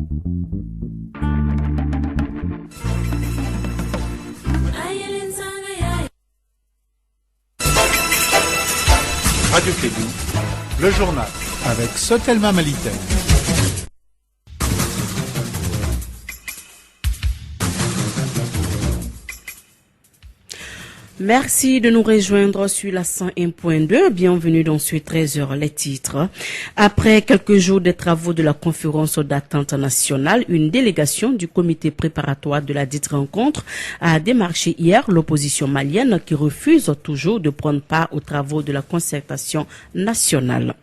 Radio Kédou, le journal avec Sotelma Malitaire. Merci de nous rejoindre sur la 101.2. Bienvenue dans ce 13h, les titres. Après quelques jours de travaux de la conférence d'attente nationale, une délégation du comité préparatoire de la dite rencontre a démarché hier l'opposition malienne qui refuse toujours de prendre part aux travaux de la concertation nationale.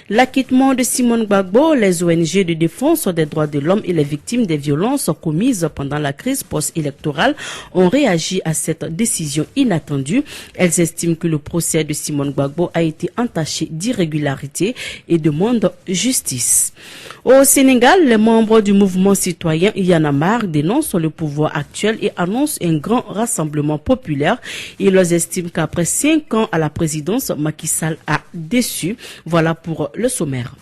L'acquittement de Simone Gbagbo, les ONG de défense des droits de l'homme et les victimes des violences commises pendant la crise post-électorale ont réagi à cette décision inattendue. Elles estiment que le procès de Simone Gbagbo a été entaché d'irrégularités et demandent justice. Au Sénégal, les membres du mouvement citoyen Y en a marre dénoncent le pouvoir actuel et annoncent un grand rassemblement populaire. Ils estiment qu'après 5 ans à la présidence, Macky Sall a déçu. Voilà pour le sommaire.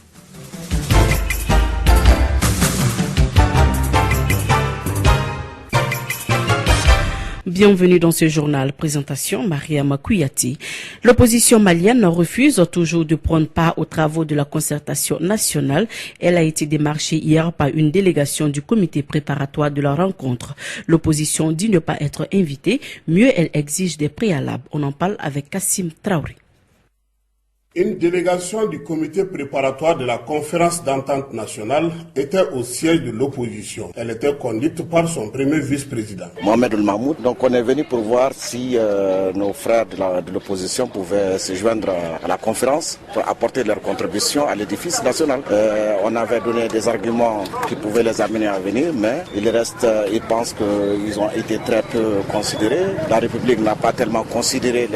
Bienvenue dans ce journal. Présentation, Mariama Kouyati. L'opposition malienne refuse toujours de prendre part aux travaux de la concertation nationale. Elle a été démarchée hier par une délégation du comité préparatoire de la rencontre. L'opposition dit ne pas être invitée. Mieux, elle exige des préalables. On en parle avec Kassim Traoré. Une délégation du comité préparatoire de la conférence d'entente nationale était au siège de l'opposition. Elle était conduite par son premier vice-président, Mohamed El Mahmoud. Donc on est venu pour voir si nos frères de l'opposition pouvaient se joindre à la conférence pour apporter leur contribution à l'édifice national. On avait donné des arguments qui pouvaient les amener à venir, mais ils pensent qu'ils ont été très peu considérés. La République n'a pas tellement considéré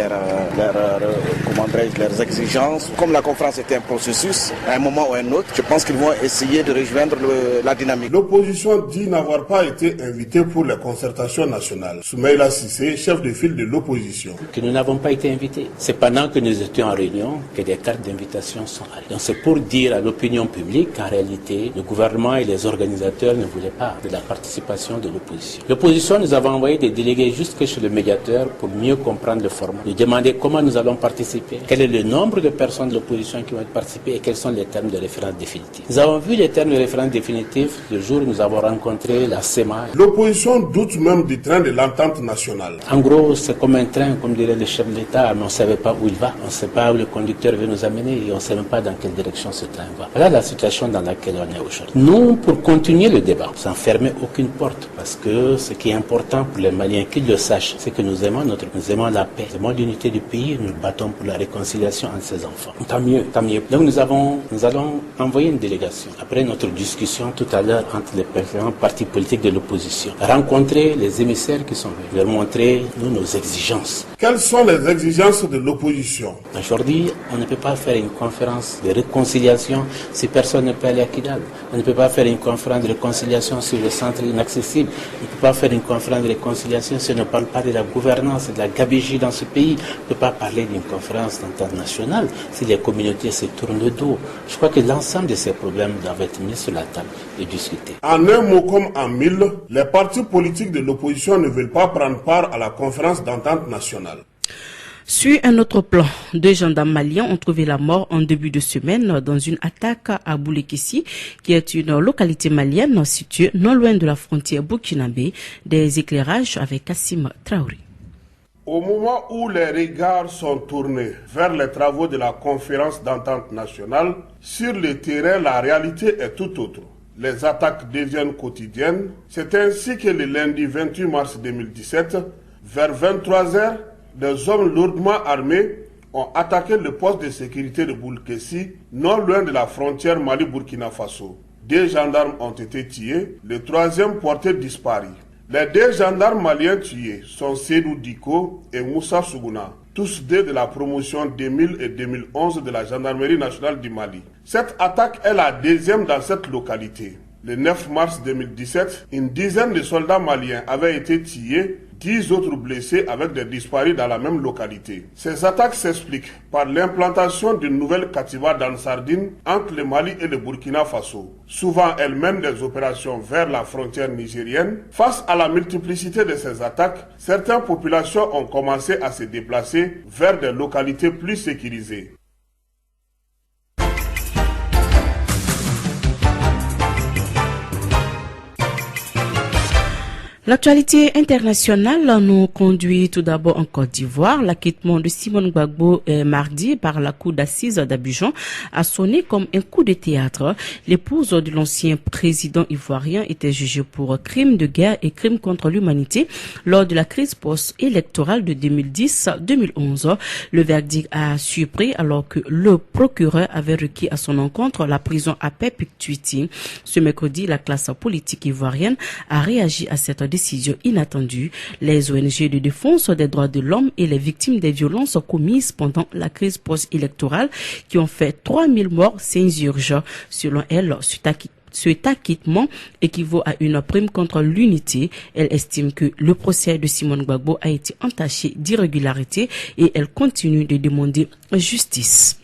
leurs exigences. Comme la conférence était un processus, à un moment ou à un autre, je pense qu'ils vont essayer de rejoindre la dynamique. L'opposition dit n'avoir pas été invitée pour les concertations nationales. Soumaïla Sissé, chef de file de l'opposition. Que nous n'avons pas été invités. C'est pendant que nous étions en réunion que des cartes d'invitation sont arrivées. Donc c'est pour dire à l'opinion publique qu'en réalité, le gouvernement et les organisateurs ne voulaient pas de la participation de l'opposition. L'opposition, nous avons envoyé des délégués jusque chez le médiateur pour mieux comprendre le format. Nous demander comment nous allons participer, quel est le nombre de personnes de l'opposition qui vont participer et quels sont les termes de référence définitifs. Nous avons vu les termes de référence définitifs le jour où nous avons rencontré la SEMA. L'opposition doute même du train de l'entente nationale. En gros, c'est comme un train, comme dirait le chef de l'État, mais on ne savait pas où il va. On ne sait pas où le conducteur veut nous amener et on ne sait même pas dans quelle direction ce train va. Voilà la situation dans laquelle on est aujourd'hui. Nous, pour continuer le débat, sans fermer aucune porte, parce que ce qui est important pour les Maliens qu'ils le sachent, c'est que nous aimons la paix, nous aimons l'unité du pays, nous battons pour la réconciliation entre ses enfants. Tant mieux, tant mieux. Donc nous allons envoyer une délégation, après notre discussion tout à l'heure entre les différents partis politiques de l'opposition, rencontrer les émissaires qui sont venus, leur montrer nos exigences. Quelles sont les exigences de l'opposition? Aujourd'hui, on ne peut pas faire une conférence de réconciliation si personne ne peut aller à Kidal. On ne peut pas faire une conférence de réconciliation sur le centre inaccessible. On ne peut pas faire une conférence de réconciliation si on ne parle pas de la gouvernance et de la gabegie dans ce pays. On ne peut pas parler d'une conférence d'entente nationale si les communautés se tournent le dos. Je crois que l'ensemble de ces problèmes doivent être mis sur la table et discutés. En un mot comme en mille, les partis politiques de l'opposition ne veulent pas prendre part à la conférence d'entente nationale. Sur un autre plan, 2 gendarmes maliens ont trouvé la mort en début de semaine dans une attaque à Boulekessi, qui est une localité malienne située non loin de la frontière burkinabé. Des éclairages avec Kassim Traoré. Au moment où les regards sont tournés vers les travaux de la conférence d'entente nationale, sur le terrain, la réalité est tout autre. Les attaques deviennent quotidiennes. C'est ainsi que le lundi 28 mars 2017, vers 23h, des hommes lourdement armés ont attaqué le poste de sécurité de Boulekessi, non loin de la frontière Mali-Burkina Faso. 2 gendarmes ont été tués, le 3e porté disparu. Les 2 gendarmes maliens tués sont Seydou Diko et Moussa Sougouna, tous 2 de la promotion 2000 et 2011 de la gendarmerie nationale du Mali. Cette attaque est la 2e dans cette localité. Le 9 mars 2017, une dizaine de soldats maliens avaient été tués, 10 autres blessés avec des disparus dans la même localité. Ces attaques s'expliquent par l'implantation d'une nouvelle Katiba dans Sardine entre le Mali et le Burkina Faso. Souvent, elle mène des opérations vers la frontière nigérienne. Face à la multiplicité de ces attaques, certaines populations ont commencé à se déplacer vers des localités plus sécurisées. L'actualité internationale nous conduit tout d'abord en Côte d'Ivoire. L'acquittement de Simone Gbagbo mardi par la cour d'assises d'Abidjan a sonné comme un coup de théâtre. L'épouse de l'ancien président ivoirien était jugée pour crimes de guerre et crimes contre l'humanité lors de la crise post-électorale de 2010-2011. Le verdict a surpris alors que le procureur avait requis à son encontre la prison à perpétuité. Ce mercredi, la classe politique ivoirienne a réagi à cette décision inattendue. Les ONG de défense des droits de l'homme et les victimes des violences commises pendant la crise post-électorale qui ont fait 3000 morts s'insurgent. Selon elles, cet acquittement équivaut à une prime contre l'unité. Elle estime que le procès de Simone Gbagbo a été entaché d'irrégularités et elle continue de demander justice.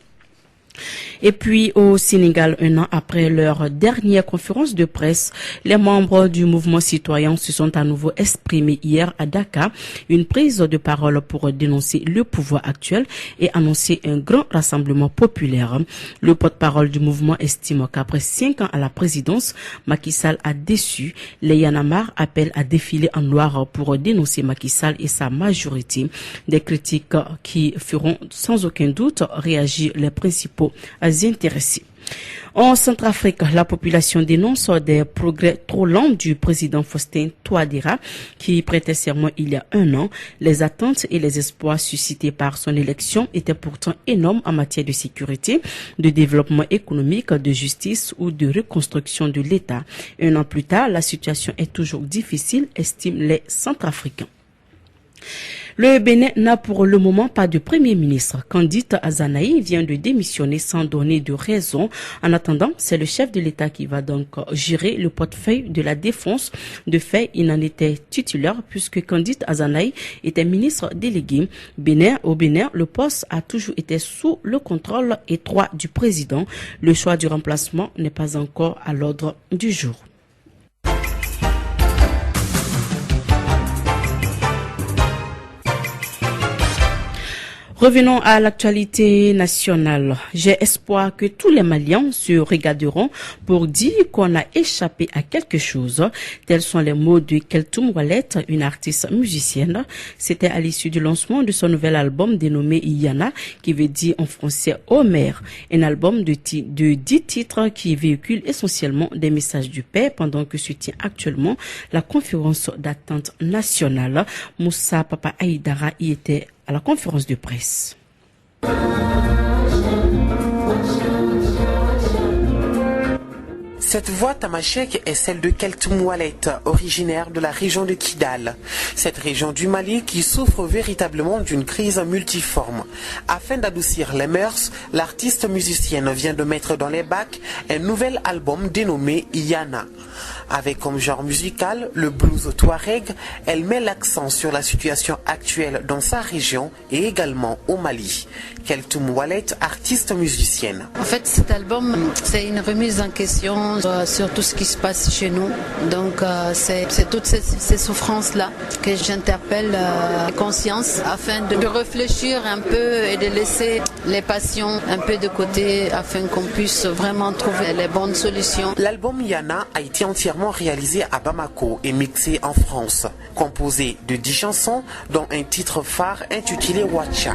Et puis au Sénégal, un an après leur dernière conférence de presse, les membres du mouvement citoyen se sont à nouveau exprimés hier à Dakar, une prise de parole pour dénoncer le pouvoir actuel et annoncer un grand rassemblement populaire. Le porte-parole du mouvement estime qu'après 5 ans à la présidence, Macky Sall a déçu. Les Y en a marre appellent à défiler en noir pour dénoncer Macky Sall et sa majorité. Des critiques qui feront sans aucun doute réagir les principaux intéressés. En Centrafrique, la population dénonce des progrès trop lents du président Faustin Touadéra qui prêtait serment il y a un an. Les attentes et les espoirs suscités par son élection étaient pourtant énormes en matière de sécurité, de développement économique, de justice ou de reconstruction de l'État. Un an plus tard, la situation est toujours difficile, estiment les Centrafricains. Le Bénin n'a pour le moment pas de premier ministre. Candidat Azanaï vient de démissionner sans donner de raison. En attendant, c'est le chef de l'État qui va donc gérer le portefeuille de la défense. De fait, il en était titulaire puisque Candidat Azanaï était ministre délégué. Au Bénin, le poste a toujours été sous le contrôle étroit du président. Le choix du remplacement n'est pas encore à l'ordre du jour. Revenons à l'actualité nationale. J'ai espoir que tous les Maliens se regarderont pour dire qu'on a échappé à quelque chose. Tels sont les mots de Keltoum Wallet, une artiste musicienne. C'était à l'issue du lancement de son nouvel album dénommé Iyana, qui veut dire en français Homer. Un album de 10 titres qui véhicule essentiellement des messages de paix pendant que se tient actuellement la conférence d'attente nationale. Moussa Papa Aïdara y était à la conférence de presse. Cette voix tamashek est celle de Keltoum Wallet, originaire de la région de Kidal. Cette région du Mali qui souffre véritablement d'une crise multiforme. Afin d'adoucir les mœurs, l'artiste musicienne vient de mettre dans les bacs un nouvel album dénommé Iyana. Avec comme genre musical le blues touareg, elle met l'accent sur la situation actuelle dans sa région et également au Mali. Keltoum Wallet, artiste musicienne. En fait, cet album, c'est une remise en question sur tout ce qui se passe chez nous. Donc, c'est toutes ces souffrances-là que j'interpelle conscience afin de réfléchir un peu et de laisser les passions un peu de côté afin qu'on puisse vraiment trouver les bonnes solutions. L'album Yana a été entièrement réalisé à Bamako et mixé en France. Composé de 10 chansons, dont un titre phare intitulé Wacha.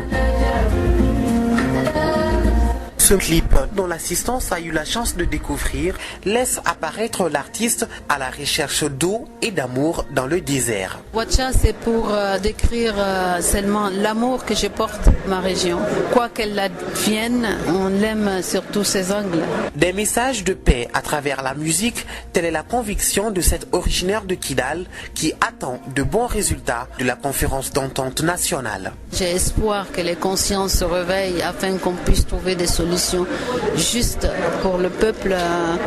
Ce clip, dont l'assistance a eu la chance de découvrir, laisse apparaître l'artiste à la recherche d'eau et d'amour dans le désert. Wacha, c'est pour décrire seulement l'amour que je porte à ma région. Quoi qu'elle advienne, on l'aime sur tous ses angles. Des messages de paix à travers la musique, telle est la conviction de cette originaire de Kidal qui attend de bons résultats de la conférence d'entente nationale. J'ai espoir que les consciences se réveillent afin qu'on puisse trouver des solutions solution juste pour le peuple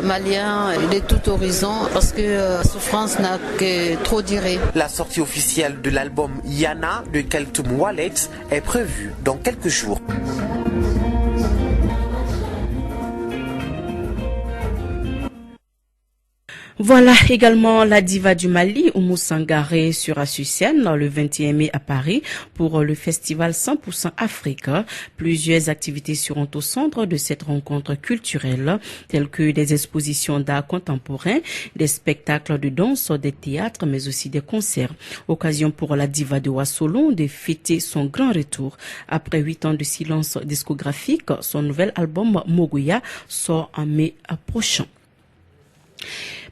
malien de tout horizon parce que la souffrance n'a que trop duré. La sortie officielle de l'album Yana de Keltoum Wallet est prévue dans quelques jours. Voilà également la diva du Mali, Oumou Sangaré, sera sur scène le 21 mai à Paris pour le festival 100% Afrique. Plusieurs activités seront au centre de cette rencontre culturelle, telles que des expositions d'art contemporain, des spectacles de danse, des théâtres, mais aussi des concerts. Occasion pour la diva de Wassolon de fêter son grand retour. Après 8 ans de silence discographique, son nouvel album Moguya sort en mai prochain.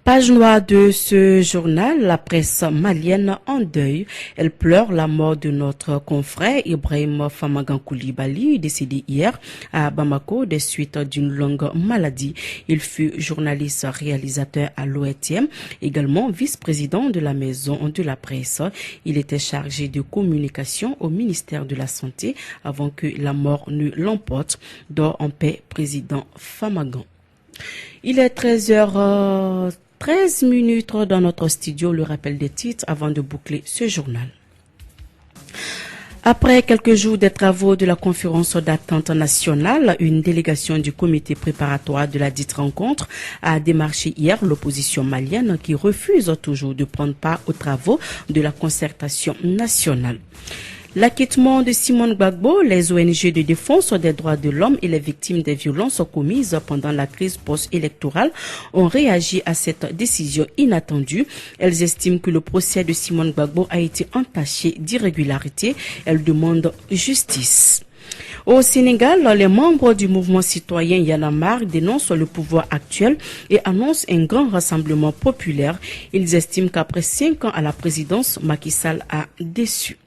Page noire de ce journal, la presse malienne en deuil. Elle pleure la mort de notre confrère Ibrahim Famagan Koulibaly, décédé hier à Bamako des suites d'une longue maladie. Il fut journaliste réalisateur à l'ORTM, également vice-président de la maison de la presse. Il était chargé de communication au ministère de la Santé avant que la mort ne l'emporte. Dort en paix, président Famagan. Il est 13h13 dans notre studio, le rappel des titres avant de boucler ce journal. Après quelques jours des travaux de la conférence d'attente nationale, une délégation du comité préparatoire de la dite rencontre a démarché hier l'opposition malienne qui refuse toujours de prendre part aux travaux de la concertation nationale. L'acquittement de Simone Gbagbo, les ONG de défense des droits de l'homme et les victimes des violences commises pendant la crise post-électorale ont réagi à cette décision inattendue. Elles estiment que le procès de Simone Gbagbo a été entaché d'irrégularités. Elles demandent justice. Au Sénégal, les membres du mouvement citoyen Y en a marre dénoncent le pouvoir actuel et annoncent un grand rassemblement populaire. Ils estiment qu'après 5 ans à la présidence, Macky Sall a déçu.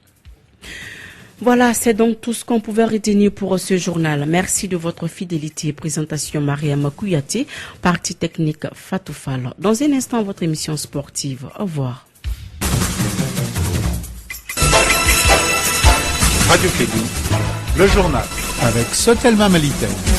Voilà, c'est donc tout ce qu'on pouvait retenir pour ce journal. Merci de votre fidélité. Présentation Mariam Kouyaté, partie technique Fatou Fall. Dans un instant, votre émission sportive. Au revoir. Radio Kédou, le journal avec Sotelma Malitaine.